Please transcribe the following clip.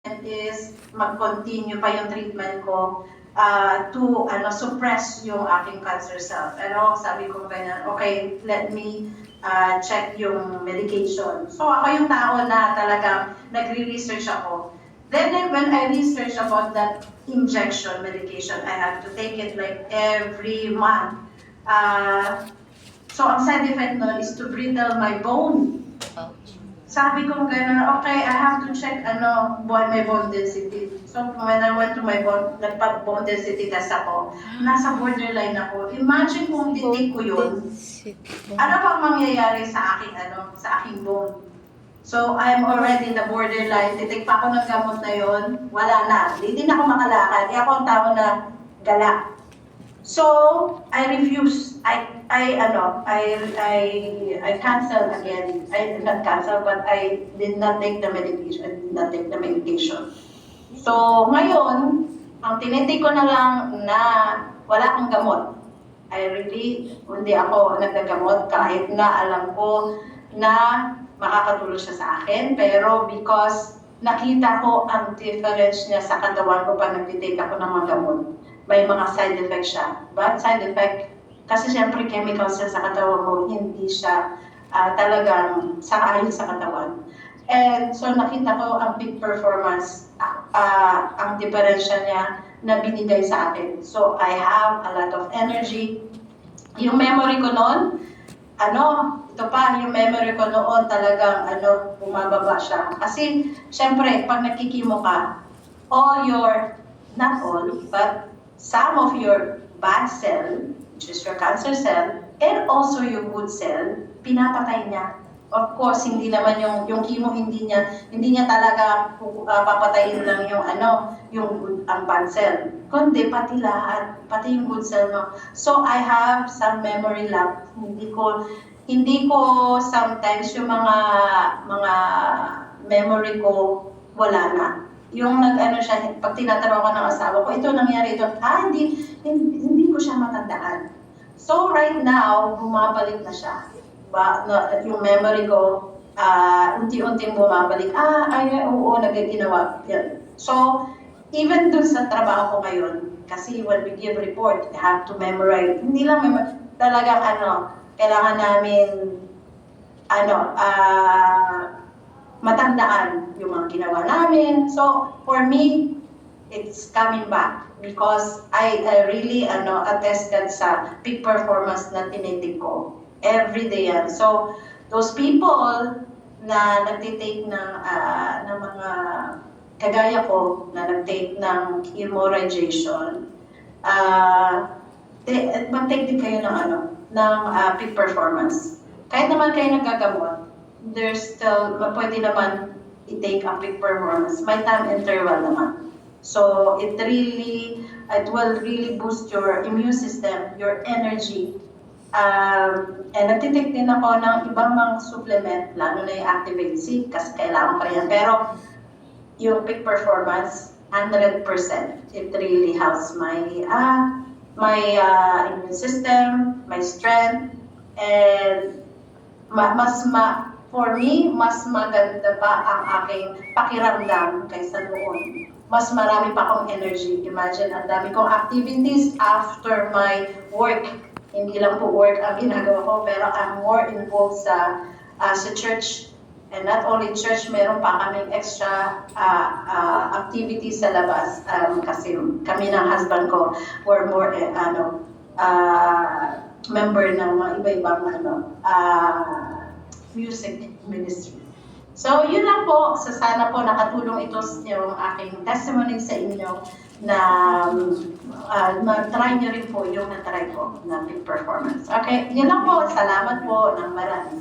is mag-continue pa yung treatment ko to suppress yung aking cancer cells. Sabi ko ganyan, okay, let me check yung medication. So ako yung tao na talagang nagre-research ako. Then when I research about that injection medication, I have to take it like every month. So ang side effect nun is to brittle my bone. Sabi ko gano'n, okay, I have to check my bone density. So when I went to my nagpa-bone density test ako, nasa borderline ako. Imagine kung detect ko yun, ano pang mangyayari sa aking bone? So I'm already in the borderline, titik pa ako ng gamot na yun, wala na. Hindi din ako makalakad, ako ang tao na gala. So I refuse. I canceled again. I not cancel, but I did not take the medication. So ngayon, ang tinitake ko na lang na wala akong gamot. Hindi ako nagagamot kahit na alam ko na makakatulong siya sa akin. Pero because nakita ko ang difference niya sa katawan ko pag nagtitake ako ng mga gamot, may mga side effect siya. But side effect, kasi siyempre chemicals siya sa katawan mo, hindi siya talagang sang-ayon sa katawan. And so nakita ko ang peak performance, ang diferensya niya na binigay sa akin. So I have a lot of energy. Yung memory ko noon, yung memory ko noon talagang bumababa siya. Kasi siyempre pag nakikimo ka, not all, but some of your bad cell, which is your cancer cell, and also your good cell, pinapatay niya. Of course, hindi naman yung chemo, hindi niya talaga papatayin lang ang bad cell, kundi pati lahat, pati yung good cell mo. So I have some memory lapse. Hindi ko sometimes yung mga memory ko wala na. Yung siya, pag tinatanong ko ng asawa ko, ito nangyari ito, hindi ko siya matandaan. So right now, bumabalik na siya. Yung memory ko, unti-unting bumabalik. Oo, nagaginawa. So, even dun sa trabaho ko ngayon, kasi when we give report, we have to memorize. Hindi lang talagang kailangan namin matandaan yung mga ginawa namin. So, for me, it's coming back because I really attested sa peak performance na tinitig ko. Every day yan. So, those people na nagtitake ng mga kagaya ko na nagtake ng chemo radiation, mag-take din kayo ng peak performance. Kahit naman kayo nagagamot, there's still, pwede naman i-take ang peak performance. May time interval naman. So, it will really boost your immune system, your energy. And nagtitake din ako ng ibang mga supplement, lalo na yung Activate C, kasi kailangan ko yan. Pero, yung peak performance, 100%. It really helps my immune system, my strength, and for me, mas maganda pa ang aking pakiramdam kaysa noon. Mas marami pa akong energy. Imagine, ang dami kong activities after my work. Hindi lang po work ang ginagawa ko, pero I'm more involved sa church. And not only church, meron pa kaming extra activities sa labas. Kasi kami ng husband ko were more member ng mga iba-ibang music ministry. So, yun lang po. Sana po nakatulong ito yung aking testimony sa inyo na try nyo rin po yung na-try ko na peak performance. Okay, yun lang po. Salamat po ng marami.